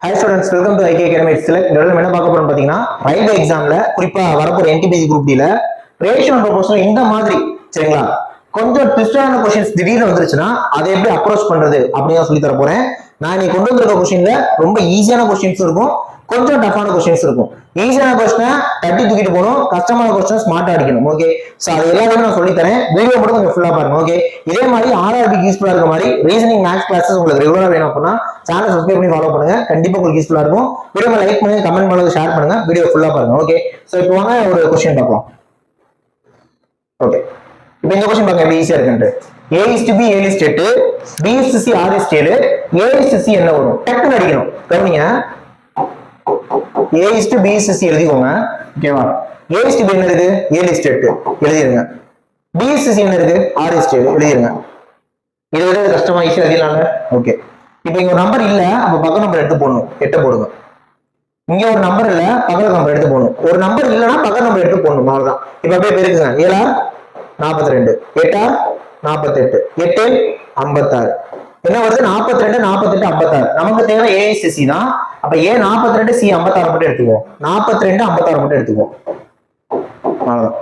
Hi students, welcome to IK Academy Select. இந்த வீடியோல என்ன பார்க்க போறோம்னு பாத்தீங்கன்னா ரயில்வே எக்ஸாம்ல குறிப்பா வரப்போற NTPC குரூப் D ல ரேஷியோ அண்ட் ப்ரொபோர்ஷனல் இந்த மாதிரி சரிங்களா கொஞ்சம் ட்விஸ்டான क्वेश्चंस திடீர்னு வந்துருச்சுனா அதை எப்படி அப்ரோச் பண்றது அப்படினு சொல்லி தர போறேன். நான் இன்னைக்கு கொண்டு வந்திருக்க क्वेश्चनல ரொம்ப ஈஸியான क्वेश्चंस இருக்கும், கொஞ்சம் டஃப்பான क्वेश्चंस இருக்கும். ஈஸியான क्वेश्चन தட்டி தூக்கிட்டு போணும், கஷ்டமான क्वेश्चन ஸ்மார்ட்டா அடிக்கணும். ஓகே, சோ அது எல்லாத்தையும் நான் சொல்லி தரேன். வீடியோ மட்டும் கொஞ்சம் ஃபுல்லா பாருங்க. ஓகே, இதே மாதிரி RRB யூஸ்ஃபுல்லா இருக்க மாதிரி ரீசனிங் மேத்ஸ் கிளாसेस உங்களுக்கு ரெகுலரா வேணும் அப்படினா சேனலை சப்ஸ்கிரைப் பண்ணி ஃபாலோ பண்ணுங்க. கண்டிப்பா உங்களுக்கு யூஸ்ஃபுல்லா இருக்கும். வீடியோ லைக் பண்ணுங்க, கமெண்ட் பண்ணுங்க, ஷேர் பண்ணுங்க. வீடியோ ஃபுல்லா பாருங்க. ஓகே, சோ இப்போ வாங்க ஒரு क्वेश्चन பார்க்கலாம். ஓகே, இப்போ இந்த क्वेश्चन பாருங்க எப்படி ஈஸியா இருக்குன்னு. A is to B A is to B is to C R is to A is to C என்ன வரும்? டக்குன்னு அடிக்கணும். கவனிங்க. A is to B is to C எழுதிக்கோங்க. ஓகேவா? A is to B என்ன இருக்கு? A is to எழுதிருங்க. B is to C என்ன இருக்கு? R is to எழுதிருங்க. இது விட கஷ்டமா ஈஸியா எழுதிடலாம்ல? ஓகே, இப்போ இங்க ஒரு நம்பர் இல்ல, அப்ப பக்க நம்பர் எடுத்து போடணும். 8 போடுங்க. இங்க ஒரு நம்பர் இல்ல, பக்க நம்பர் எடுத்து போடணும். ஒரு நம்பர் இல்லனா பக்க நம்பர் எடுத்து போடணும். அவ்வளவுதான். இப்போ அப்படியே பெருக்குங்க. 7 42 8 48 8 56 என்ன வருது? 42 48 56. நமக்கு தேவை A is to C தான். அப்ப A 42 C 56 மட்டும் எடுத்துக்குவோம். 42 56 மட்டும் எடுத்துக்குவோம். அவ்வளவுதான்.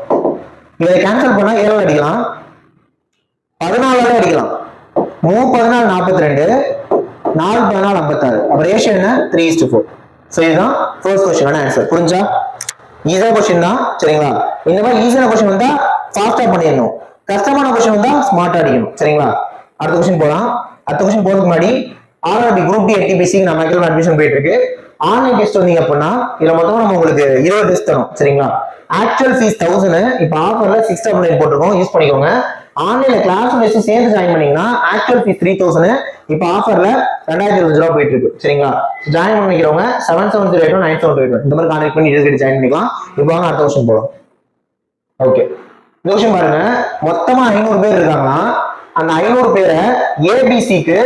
இதை கேன்சல் பண்ணா 7 அடிக்கலாம், 14 அடிக்கலாம். 3 14 42 4 14 56. அப்ப ரேஷியோ என்ன? 3:4. சோ இதுதான் ஃபர்ஸ்ட் क्वेश्चन ஆன்சர். புரிஞ்சா? ஈஸியா क्वेश्चन தான் சரிங்களா? இந்த மாதிரி ஈஸியான क्वेश्चन வந்தா ஃபாஸ்டா பண்ணிடணும், கஷ்டமான क्वेश्चन வந்தா ஸ்மார்ட்டா அடிக்கணும் சரிங்களா? அடுத்த क्वेश्चन போலாம். அடுத்த क्वेश्चन போறதுக்கு முன்னாடி RRB குரூப் டி NTPC நம்ம அக்கௌண்ட் அட்மிஷன் போயிட்டு இருக்கு. ஆன்லைன் டெஸ்ட் வந்தீங்க அப்படின்னா இதுல மொத்தம் நம்ம உங்களுக்கு 20 டெஸ்ட் தரோம் சரிங்களா? ஆக்சுவல் ஃபீஸ் 1000, இப்ப ஆஃபர்ல 699 போட்டுருக்கோம், யூஸ் பண்ணிக்கோங்க. ஆன்லைன்ல கிளாஸ் டெஸ்ட் சேர்ந்து ஜாயின் பண்ணீங்கன்னா ஆக்சுவல் ஃபீஸ் 3000, இப்ப ஆஃபர்ல 2025 ரூபாய் போயிட்டு இருக்கு சரிங்களா? ஜாயின் பண்ணிக்கிறவங்க 7708 9728 இந்த மாதிரி கான்டாக்ட் பண்ணி டீடைல்ஸ் ஜாயின் பண்ணிக்கலாம். இப்போ வாங்க அடுத்த क्वेश्चन போலாம். ஓகே, இந்த क्वेश्चन பாருங்க. மொத்தமா 500 பேர் இருக்காங்களா, அந்த 500 பேரை ஏபிசிக்கு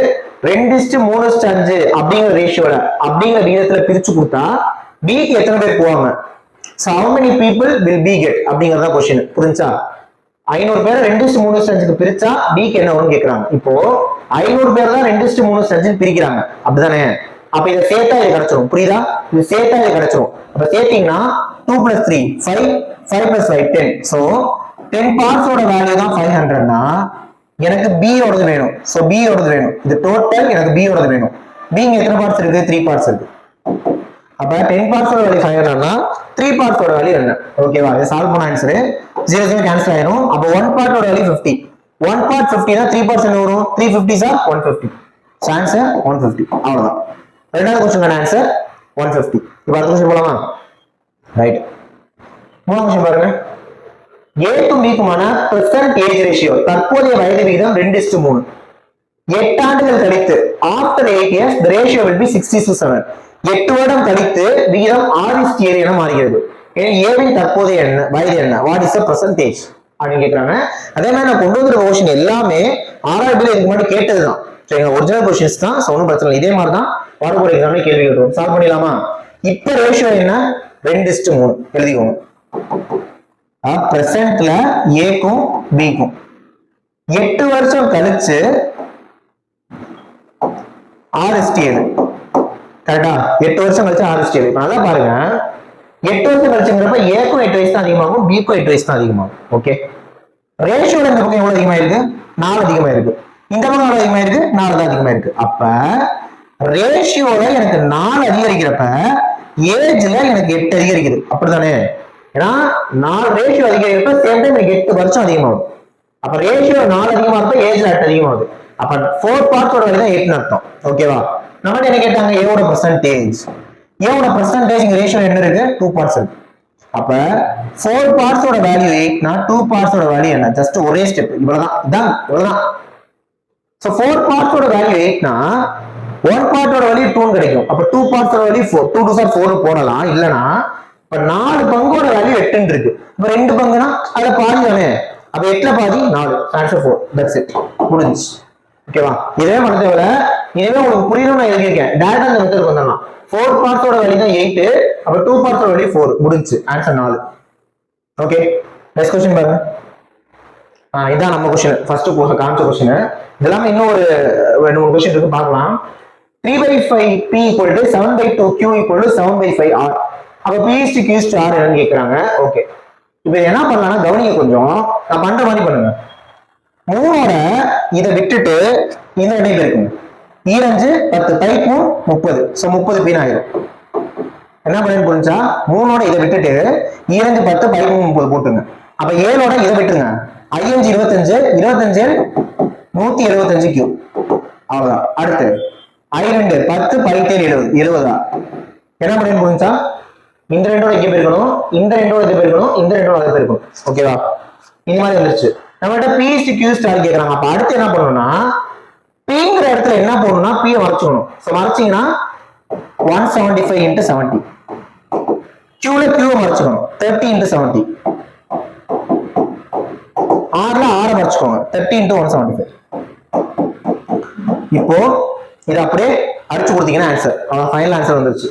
2:3:5 அப்படிங்கிற ரேஷியோல அப்படிங்கிற விகிதத்துல பிரிச்சு கொடுத்தா பிக்கு எத்தனை பேர் போவாங்க? So how many people will B get அப்படிங்கறத क्वेश्चन. புரிஞ்சா? 500 பேரை 2:3:5 பிரிச்சா பிக்கு என்ன வரும்னு கேக்குறாங்க. இப்போ 500 பேர் தான் 2:3:5 பிரிக்கிறாங்க அப்படிதானே? அப்ப இதை சேர்த்தா இது கிடைச்சிரும். புரியுதா? இது சேர்த்தா இது கிடைச்சிரும். அப்ப சேர்த்தீங்கன்னா 2 + 3 5 5 + 5 10. சோ 10 parts ஓட வேல்யூ தான் 500னா எனக்கு B ஓடது வேணும். சோ B ஓடது வேணும். இது டோட்டல் எனக்கு B ஓடது வேணும். B இங்க எத்தனை பார்ட்ஸ் இருக்கு? 3 பார்ட்ஸ் இருக்கு. அப்ப 10 பார்ட்ஸ் ஓட வேல்யூ 500னா 3 பார்ட்ஸ் ஓட வேல்யூ என்ன? ஓகேவா? இத சால்வ் பண்ண ஆன்சர் 0 0 கேன்சல் ஆயிடும். அப்ப 1 பார்ட் ஓட வேல்யூ 50. 1 பார்ட் 50 னா 3 பார்ட்ஸ் என்ன வரும்? 3 50s are 150. So answer 150. அவ்வளவுதான். ரெண்டாவது क्वेश्चन ஆன்சர் 150. இப்போ அடுத்த क्वेश्चन போலாமா? ரைட். மூணாவது क्वेश्चन பாருங்க. A to B க்குமான present age ratio தற்போதைய வயது விகிதம் 2:3. 8 ஆண்டுகள் கழித்து after 8 years the ratio will be 6:7. 8 வருடம் கழித்து விகிதம் 6:7 என மாறுகிறது. A வின் தற்போதைய வயது என்ன? What is the present age அப்படின்னு கேக்குறாங்க. அதே மாதிரி நான் கொண்டு வந்திருக்க क्वेश्चन எல்லாமே RRB ல இதுக்கு முன்னாடி கேட்டதுதான் சரிங்களா? ஒரிஜினல் क्वेश्चंस தான். ஒன்றும் பிரச்சனை இல்லை. இதே மாதிரி தான் வரப்போற எக்ஸாம்ல கேள்வி கேட்டுரும். சால்வ் பண்ணிடலாமா? இப்ப ரேஷியோ என்ன? 2:3 எழுதிக்கோங்க. பிரசன்ட்ல ஏக்கும் பிக்கும் 8 வருஷம் கழிச்சு 6:7 கரெக்டா? 8 வருஷம் கழிச்சு 6:7. இப்ப நல்லா பாருங்க, 8 வருஷம் கழிச்சுங்கிறப்ப ஏக்கும் 8 வயசு தான் அதிகமாகும், பிக்கும் 8 வயசு தான் அதிகமாகும். ஓகே, ரேஷியோட இந்த பக்கம் எவ்வளவு அதிகமா இருக்கு? 4 அதிகமா இருக்கு. இந்த பக்கம் எவ்வளவு அதிகமா இருக்கு? 4 தான் அதிகமா இருக்கு. அப்ப ரேஷியோல எனக்கு 4 அதிகரிக்கிறப்ப ஏஜ்ல எனக்கு 8 அதிகரிக்குது. அப்படித்தானே? ஏன்னா 4 ரேஷியோ அதிகரிக்கிறப்ப சேம் டைம் எனக்கு 8 வருஷம் அதிகமாகும். அப்ப ரேஷியோ 4 அதிகமா இருப்ப ஏஜ்ல 8 அதிகமாகுது. அப்ப 4 பார்ட்ஸோட வேல்யூ தான் 8ன்னு அர்த்தம். ஓகேவா? நம்ம என்ன கேட்டாங்க? ஏவோட பெர்சன்டேஜ். ஏவோட பெர்சன்டேஜ் இங்க ரேஷியோ என்ன இருக்கு? 2 பார்ட்ஸ் இருக்கு. அப்ப 4 பார்ட்ஸோட வேல்யூ 8னா 2 பார்ட்ஸோட வேல்யூ என்ன? ஜஸ்ட் ஒரே ஸ்டெப். இவ்வளவுதான். இவ்வளவுதான். சோ 4 பார்ட்ஸோட வேல்யூ 8னா 1 பார்ட்டோட வேல்யூ 2 கிடைக்கும். அப்ப 2 பார்ட்ஸோட வேல்யூ 4. 2 2 are 4 போடலாம். இல்லனா இப்ப 4 பங்கோட வேல்யூ 8 இருக்கு. இப்ப 2 பங்குனா அத பாதி தானே? அப்ப 8ல பாதி 4. ஆன்சர் 4. That's it. முடிஞ்சு. ஓகேவா? இதே மனதேவல இதுவே உங்களுக்கு புரியணும் நான் எழுதிருக்கேன். டைரக்டா இந்த மெத்தட் பண்ணலாம். 4 பார்ட்ஸோட வேல்யூ தான் 8. அப்ப 2 பார்ட்ஸோட வேல்யூ 4. முடிஞ்சு. ஆன்சர் 4. ஓகே, நெக்ஸ்ட் क्वेश्चन பாருங்க. இதான் நம்ம கொஸ்டின் ஃபர்ஸ்ட் காமிச்ச கொஸ்டின். இதெல்லாமே இன்னும் ஒரு 2-3 கொஸ்டின் இருக்கு பார்க்கலாம். 3/5 P equal to 7/2 Q equal to 7/5 R. அப்ப P is to Q is to R என்னன்னு கேக்குறாங்க. ஓகே, இப்ப என்ன பண்ணலாம்னா கவனிங்க, கொஞ்சம் நான் பண்ற மாதிரி பண்ணுங்க. 3ஓட இதை விட்டுட்டு இந்த ரெண்டே இருக்குங்க. 2 10 பைக்கும் 30, ஸோ 30 பீன் ஆயிரும். என்ன பண்ணு புரிஞ்சா, 3ஓட இதை விட்டுட்டு 2 10 பைக்கும் 30 போட்டுங்க. அப்ப 7ஓட இதை விட்டுருங்க. 5 25 25 175 கியூ, அவ்வளவுதான். அடுத்து I2 10 17 70 என்ன பண்ணு புரிஞ்சா, இந்த ரெண்டோட இங்கே போயிருக்கணும், இந்த ரெண்டோட இது போயிருக்கணும், இந்த ரெண்டோட அதை போயிருக்கணும். ஓகேவா, இந்த மாதிரி வந்துருச்சு. நம்மகிட்ட P is to Q star கேட்கறாங்க. அப்ப அடுத்து என்ன பண்ணணும்னா, Pங்கிற இடத்துல என்ன போடணும்னா P மறைச்சுக்கணும். ஸோ மறைச்சிங்கன்னா 175 into 70. Qல Q மறைச்சுக்கணும் 30 into 70. Rல R மறைச்சுக்கோங்க 30 into 175. இப்போ இதை அப்படியே அடிச்சு கொடுத்தீங்கன்னா ஆன்சர், ஃபைனல் ஆன்சர் வந்துருச்சு.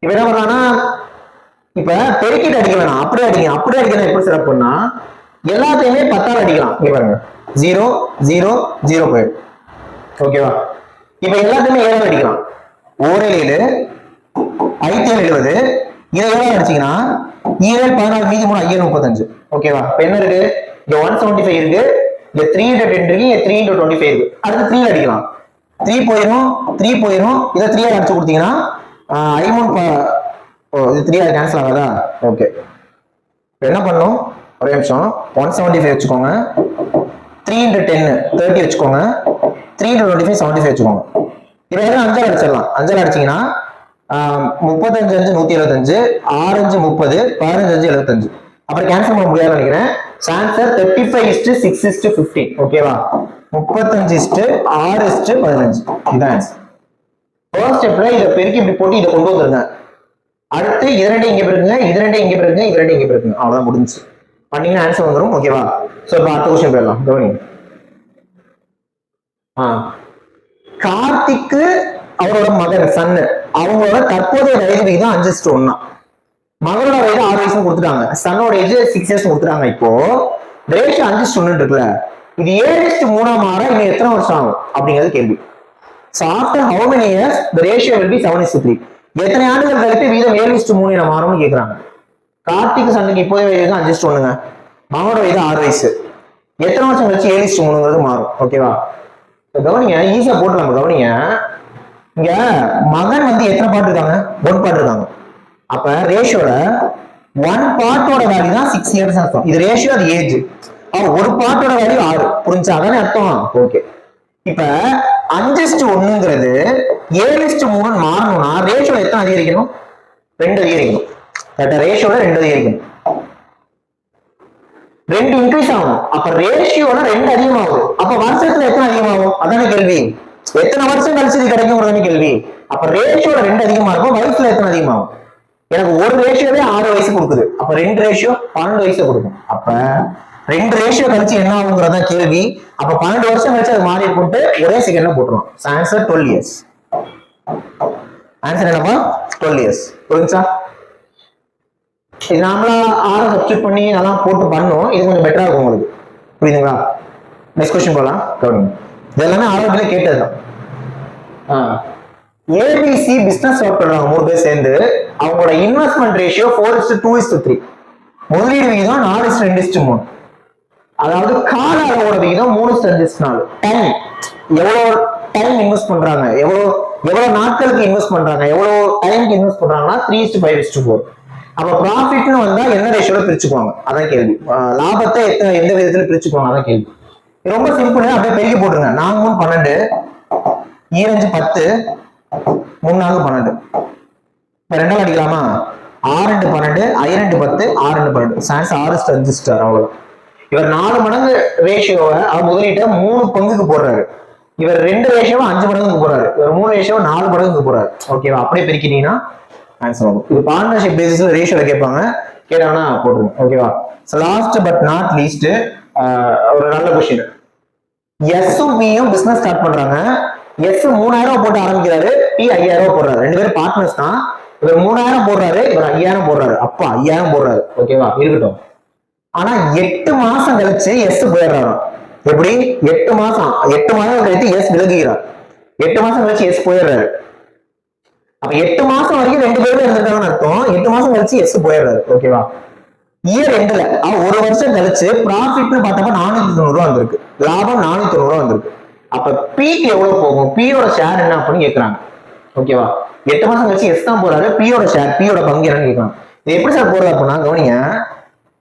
இப்ப என்ன பண்றாங்கன்னா, இப்ப பெருக்கிட்டு அடிக்க வேணாம், அப்படியே அடிக்கணும். அப்படியே அடிக்கணும் எப்படி செலக்ட் பண்ணா, எல்லாத்தையுமே 10ஆல் அடிக்கலாம். இங்க பாருங்க 0 0 0 போயிடும். ஓகேவா, இப்ப எல்லாத்தையுமே 7ஆல் அடிக்கலாம். 1 7 5 70, இதை 7ஆல் அடிச்சீங்கன்னா 7 14 மீதி 3 5 35. ஓகேவா, இப்ப என்ன இருக்கு, இங்க 175 இருக்கு, இங்க 3 into 10 இருக்கு, இங்க 3 into 25 இருக்கு. அடுத்து 3 அடிக்கலாம். 3 போயிடும், 3 போயிடும். இதை 3ஆல் அடிச்சு கொடுத்தீங்கன்னா I3 இது 3 கேன்சல் ஆகாதா? ஓகே, என்ன பண்ணும், ஒரே நிமிஷம். 175 வச்சுக்கோங்க, 3 into 10 30 வச்சுக்கோங்க, 3 into 25 75 வச்சுக்கோங்க. இப்போ எல்லாம் 5ஆல் அடிச்சிடலாம். 5ஆல் அடிச்சீங்கன்னா 35 5 175, 6 5 30, 15 5 75. அப்புறம் கேன்சல் பண்ண முடியாதுன்னு நினைக்கிறேன். ஆன்சர் 35:6:15. ஓகேவா, 35:6:15. இதுதான் ஆன்சர். ஃபர்ஸ்ட் ஸ்டெப்ல இதை பெருக்கி இப்படி போட்டு இதை கொண்டு வந்துருங்க. அடுத்து இது ரெண்டு இங்க பிறகுங்க, இது ரெண்டு இங்க பிறகுங்க, இது ரெண்டு இங்க பிறகுங்க. அவ்வளவுதான், முடிஞ்சு. பண்ணீங்கன்னா ஆன்சர் வந்துடும். ஓகேவா, சோ இப்போ அடுத்த கொஸ்டின் போயிடலாம். கவனிங்க. கார்த்திக்கு அவரோட மகன் சன்னு, அவங்களோட தற்போதைய வயது விகிதம் 5:1. மகளோட வயது 6 வயசு கொடுத்துட்டாங்க, சன்னோட ஏஜ் 6 இயர்ஸ் கொடுத்துட்டாங்க. இப்போ ரேஷியோ 5:1 இருக்குல்ல, இது 7:3 மாற இன்னும் எத்தனை வருஷம் ஆகும் அப்படிங்கிறது கேள்வி. So after how many years the ratio will be 7:3? எத்தனை ஆண்டுகள் கழித்து வீதம் 7:3 என மாறும்னு கேக்குறாங்க. கார்த்திக் சன்னுக்கு இப்போதே வயது 5:1, மகளோட வயது 6 வயசு. எத்தனை வருஷம் கழிச்சு 7:3 மாறும்? ஓகேவா, கவனிங்க, ஈஸியா போட்டுலாம். கவனிங்க, இங்க மகன் வந்து எத்தனை பார்ட் இருக்காங்க, 1 பார்ட் இருக்காங்க. அப்ப ரேஷியோட 1 பார்ட்டோட வேல்யூ தான் 6 இயர்ஸ் அர்த்தம். இது ரேஷியோ, அது ஏஜ். ஒரு பார்ட்டோட வேல்யூ 6, புரிஞ்சா? அதானே அர்த்தம். ஓகே, இப்ப 5:1 7:3 மாறணும்னா ரேஷியோல எத்தனை அதிகரிக்கணும்? 2 அதிகரிக்கணும். ரேஷியோல 2 அதிகரிக்கணும், 2 இன்க்ரீஸ் ஆகும். அப்ப ரேஷியோல 2 அதிகமாகும். அப்ப வருஷத்துல எத்தனை அதிகமாகும்? அதான கேள்வி. எத்தனை வருஷம் கழிச்சு இது கிடைக்கும் கேள்வி. அப்ப ரேஷியோல 2 அதிகமா இருக்கும், வயசுல எத்தனை அதிகமாகும்? எனக்கு ஒரு ரேஷியோவே 6 வயசு கொடுக்குது, அப்ப 2 ரேஷியோ 12 வயசு கொடுக்கும். அப்ப 2 ரேஷியோ கழிச்சு என்ன ஆகுங்கிறதா கேள்வி. அப்ப 12 வருஷம் கழிச்சு அது மாறி போட்டு ஒரே செகண்ட்ல போட்டுரும். Answer 12 years. ஆன்சர் என்னப்பா? 12 இயர்ஸ். புரிஞ்சா? இது நாமளா ஆற சப்ஸ்டிட் பண்ணி அதெல்லாம் போட்டு பண்ணோம். இது கொஞ்சம் பெட்டரா இருக்கும் உங்களுக்கு. புரியுதுங்களா? நெக்ஸ்ட் क्वेश्चन போலாம். கவனிங்க, இதெல்லாமே ஆரம்பத்துல கேட்டதுதான். ஏபிசி பிசினஸ் ஒர்க் பண்றாங்க 3 பேர் சேர்ந்து. அவங்களோட இன்வெஸ்ட்மெண்ட் ரேஷியோ 4:2:3. முதலீடு விகிதம் 4:2:3. அதாவது கால அளவோட விகிதம் 3:5:4. டைம், எவ்வளவு டைம் இன்வெஸ்ட் பண்றாங்க, எவ்வளவு நாட்களுக்கு இன்வெஸ்ட் பண்றாங்க, எவ்வளவு டைம்க்கு இன்வெஸ்ட் பண்றாங்கன்னா 3:5:4. அப்ப ப்ராஃபிட்னு வந்தா என்ன ரேஷியோல பிரிச்சுக்குவாங்க? அதான் கேள்வி. லாபத்தை எந்த விதத்துல பிரிச்சுக்குவாங்க? அதான் கேள்வி. ரொம்ப சிம்பிள். அப்படியே பெருக்கி போட்டுருங்க. 4 3 12, 2 5 10, 3 4 12. இப்ப 2 அடிக்கலாமா? 6 2 12, I 2 10, 6 2 12. சான்ஸ் 6:5. அவ்வளவுதான். இவர் 4 மடங்கு ரேஷியோவை முதலீட்டை 3 பங்குக்கு போடுறாரு. இவர் 2 ரேஷியோவை 5 மடங்குக்கு போறாரு. இவர் 3 ரேஷியோவை 4 மடங்குக்கு போறாரு. ஓகேவா? அப்படியே பிரிக்கிறீங்கன்னா ஆன்சர் ஆகும். இது பார்ட்னர்ஷிப் பேசிஸ்ல ரேஷியோல கேட்பாங்க, கேட்டாங்கன்னா போட்டுருங்க. ஓகேவா? லாஸ்ட் பட் நாட் லீஸ்ட் ஒரு நல்ல கொஸ்டின். எஸ்ஸும் பியும் பிசினஸ் ஸ்டார்ட் பண்றாங்க. எஸ் 3000 போட்டு ஆரம்பிக்கிறாரு, பி 5000 போடுறாரு. 2 பேரும் பார்ட்னர்ஸ் தான். இவர் 3000 போடுறாரு, இவர் 5000 போடுறாரு. அப்பா 5000 போடுறாரு. ஓகேவா? இருக்கட்டும். ஆனா 8 மாசம் கழிச்சு எஸ் போயிடுறாரு. எப்படி 8 மாதம் கழித்து எஸ் விலகுகிறார். 8 மாசம் கழிச்சு எஸ் போயிடுறாரு. அப்ப 8 மாசம் வரைக்கும் 2 பேரும் இருந்திருக்காங்கன்னு அர்த்தம். 8 மாசம் கழிச்சு எஸ் போயிடுறாரு. ஓகேவா? இயர் எண்டுல ஒரு வருஷம் கழிச்சு ப்ராஃபிட்னு பார்த்தப்ப 490 ரூபா வந்திருக்கு, லாபம் 490 ரூபா வந்திருக்கு. அப்ப பிக்கு எவ்வளவு போகும், பியோட ஷேர் என்ன அப்படின்னு கேட்கறாங்க. ஓகேவா? 8 மாசம் கழிச்சு எஸ் தான் போறாரு, பியோட ஷேர், பியோட பங்கு என்னன்னு கேட்கறாங்க. இது எப்படி சார் போறது அப்படின்னா கவனிங்க,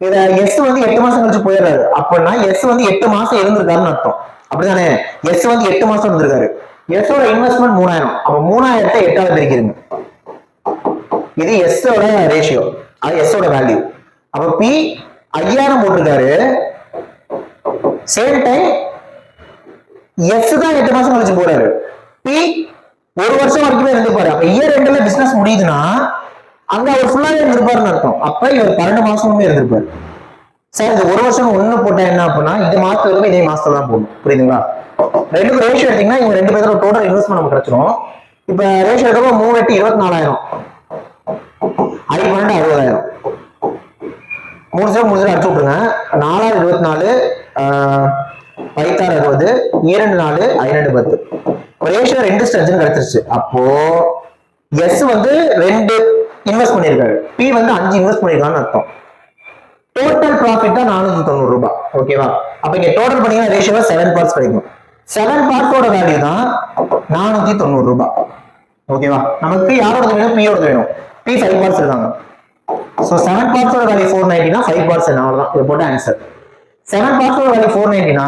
இத எஸ் வந்து 8 மாசம் கழிச்சு போயிடுறாரு அப்படின்னா எஸ் வந்து 8 மாசம் இருந்திருக்காருன்னு அர்த்தம். அப்படிதானே? எஸ் வந்து 8 மாசம் இருந்திருக்காரு. எஸ்ஸோட இன்வெஸ்ட்மெண்ட் 3000. அப்ப 3000 8ஆல பிரிக்கிறீங்க. இது எஸ்ஸோட ரேஷியோ, அது எஸ்ஸோட வேல்யூ. அப்ப பி 5000 போட்டிருக்காரு. சேம் டைம் எஸ் தான் 8 மாசம் கழிச்சு போறாரு. பி 1 வருஷம் வரைக்குமே இருந்திருப்பாரு. அப்ப இயர் எண்டுல பிசினஸ் முடியுதுன்னா அங்க அவர் ஃபுல்லாவே இருந்திருப்பாருன்னு அர்த்தம். அப்ப இவர் 12 மாசமுமே இருந்திருப்பாரு. சார் இந்த 1 வருஷம் ஒண்ணு போட்டா என்ன அப்படின்னா இந்த மாசத்துல இதே மாசத்துல தான் போகணும். புரியுதுங்களா? ரெண்டு ரேஷியோ எடுத்தீங்கன்னா இவங்க 2 பேரோட டோட்டல் இன்வெஸ்ட்மெண்ட் நமக்கு கிடைச்சிடும். இப்ப ரேஷியோ எடுக்கப்போ 3 8 24,000, I 12 60,000, 3 0 அடிச்சு விட்டுருங்க. 4 24, 5 60, 2 4 12 10. ரேஷியோ 2 ஸ்ட்ரென்த் கிடைச்சிருச்சு. அப்போ எஸ் வந்து 2 இன்வெஸ்ட் பண்ணிருக்காரு, பி வந்து 5 இன்வெஸ்ட் பண்ணிருக்கான்னு அர்த்தம். டோட்டல் ப்ராஃபிட் தான் 490 ரூபாய். ஓகேவா? அப்ப இங்க டோட்டல் பண்ணீங்கன்னா ரேஷியோ 7 பார்ட்ஸ் கிடைக்கும். 7 பார்ட்ஸோட வேல்யூ தான் 490 ரூபாய். ஓகேவா? நமக்கு யாரோட வேணும், பியோட வேணும். பி 5 பார்ட்ஸ் இருக்காங்க. சோ 7 பார்ட்ஸோட வேல்யூ 490 னா 5 பார்ட்ஸ் என்ன, அவ்வளவுதான். இது போட்ட ஆன்சர். 7 பார்ட்ஸோட வேல்யூ 490 னா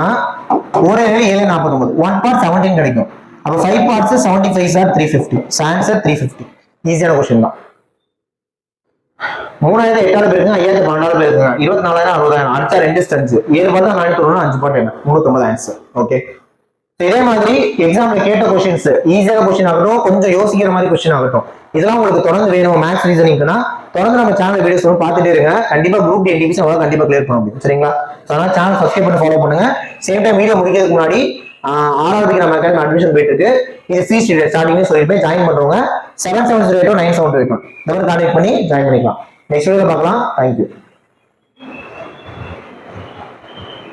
ஒரே 749, 1 பார்ட் 17 கிடைக்கும். அப்ப 5 பார்ட்ஸ் 75 ஆர் 350. ஆன்சர் 350. ஈஸியான क्वेश्चन தான். 3000 8ஆல பேருங்க, 5000 12ஆல பேருங்க, 24,000 60,000. அடுத்த 2 ஸ்டென்ஸ் 7 பார்ட் 490, 5 பார்ட் என்ன 390 ஆன்சர். ஓகே. இதே மாதிரி எக்ஸாம்ல கேட்ட क्वेश्चंस ஈஸியான क्वेश्चन ஆகட்டும், கொஞ்சம் யோசிக்கிற மாதிரி क्वेश्चन ஆகட்டும், இதெல்லாம் உங்களுக்கு தொடர்ந்து வேணும் மேத்ஸ் ரீசனிங்னா தொடர்ந்து நம்ம சேனல் வீடியோஸ் பார்த்துட்டே இருங்க. கண்டிப்பா குரூப் டி என்டிபிசி அவ்வளவு கண்டிப்பா கிளியர் பண்ண முடியும். சரிங்களா? அதனால சேனல் சப்ஸ்கிரைப் பண்ணி ஃபாலோ பண்ணுங்க. சேம் டைம் வீடியோ முடிக்கிறதுக்கு முன்னாடி ஆறாவதுக்கு நம்ம அகாடமி அட்மிஷன் போயிட்டு இருக்கு. இது ஃப்ரீ ஸ்டார்டிங்னு சொல்லிட்டு ஜாயின் பண்றவங்க 7708 9728 இந்த மாதிரி கான்டாக்ட் பண்ணி ஜாயின் பண்ணிக்கலாம். நெக்ஸ்ட் வீடியோல பார்க்கலாம். தேங்க்யூ.